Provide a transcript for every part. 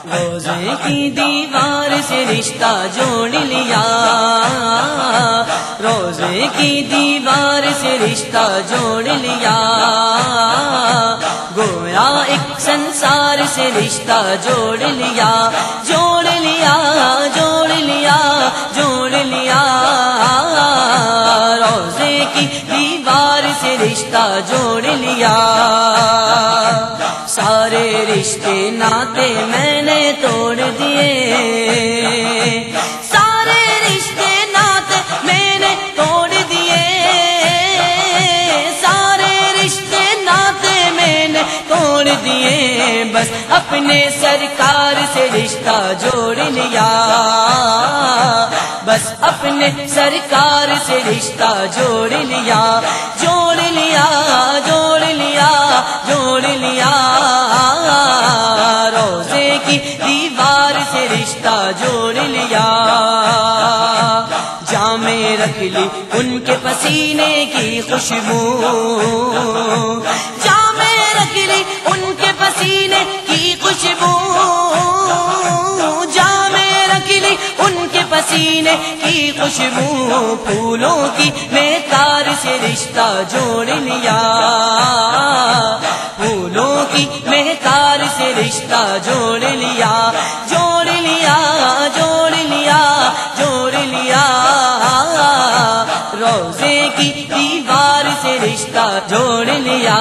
روزے کی دیوار سے رشتہ جوڑ لیا، روزے کی دیوار سے رشتہ جوڑ لیا، گویا ایک سنسار سے رشتہ جوڑ لیا، جوڑ لیا، جوڑ لیا، جوڑ لیا، روزے کی دیوار سے رشتہ جوڑ لیا۔ سارے رشتے ناتے میں نے توڑ دیے، سارے رشتے ناتے میں نے توڑ دیے، سارے رشتے ناتے میں نے توڑ دیے، بس اپنے سرکار سے رشتہ جوڑ لیا، بس اپنے سرکار سے رشتہ جوڑ لیا، جوڑ لیا، جوڑ لیا، جوڑ لیا، روزے کی دیوار سے رشتہ جوڑ لیا۔ جامے رکھ لی ان کے پسینے کی خوشبو، جامے رکھ لی ان کے پسینے کی خوشبو، جامے رکھ لی ان کے پسینے کی خوشبو، پھولوں کی مہتار سے رشتہ جوڑ لیا، پھولوں کی مہتار سے رشتہ جوڑ لیا، جوڑ لیا، جوڑ لیا، جوڑ لیا، روزے کی دیوار سے رشتہ جوڑ لیا۔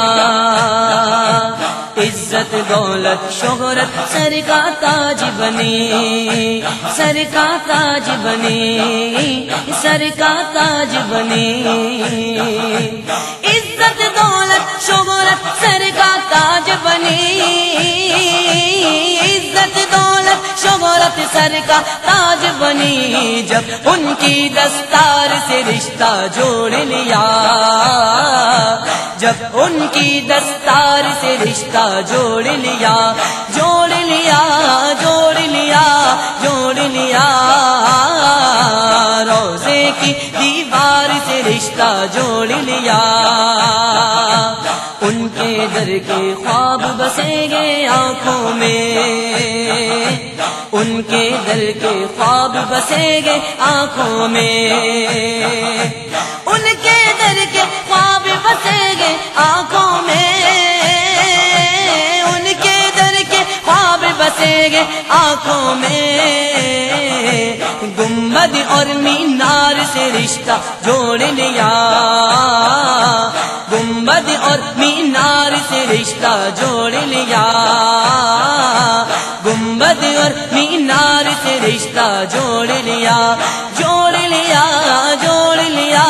عزت دولت شہرت سر کا تاج بنی، سر کا تاج بنی، سر کا تاج بنی، عزت دولت شہرت سر کا تاج بنی، عزت دولت شہرت سر کا تاج بنی، جب ان کی دستار سے رشتہ جوڑ لیا، جب ان کی دستار سے رشتہ جوڑ لیا، جوڑ لیا، جوڑ لیا، جوڑ لیا، روزے کی دیوار سے رشتہ جوڑ لیا۔ ان کے در کے خواب بسیں گے آنکھوں میں، ان کے در کے خواب بسیں گے آنکھوں میں، ان کے در کے خواب بسیں گے آنکھوں میں، ان کے در کے خواب بسیں گے آنکھوں میں، گنبد اور مینار سے رشتہ جوڑ لیا، گنبد اور مینار سے رشتہ جوڑ لیا، گنبد اور مینار سے رشتہ جوڑ لیا، جوڑ لیا، جوڑ لیا،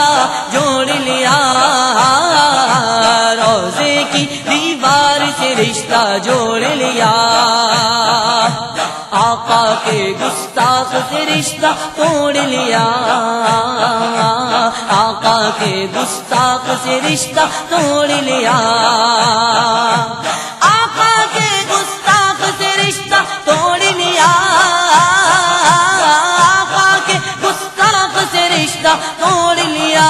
جوڑ لیا، روزے کی دیوار سے رشتہ جوڑ لیا۔ آقا کے گستاخ سے رشتہ توڑ لیا، آقا کے گستاخ سے رشتہ توڑ لیا، آقا کے گستاخ سے رشتہ توڑ لیا، آقا کے گستاخ سے رشتہ توڑ لیا،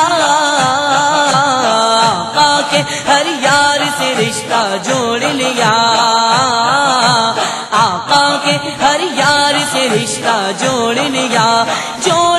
آقا کے ہر یار سے رشتہ جوڑ لیا، آقا کے ہر یار سے رشتہ جوڑ لیا، جوڑ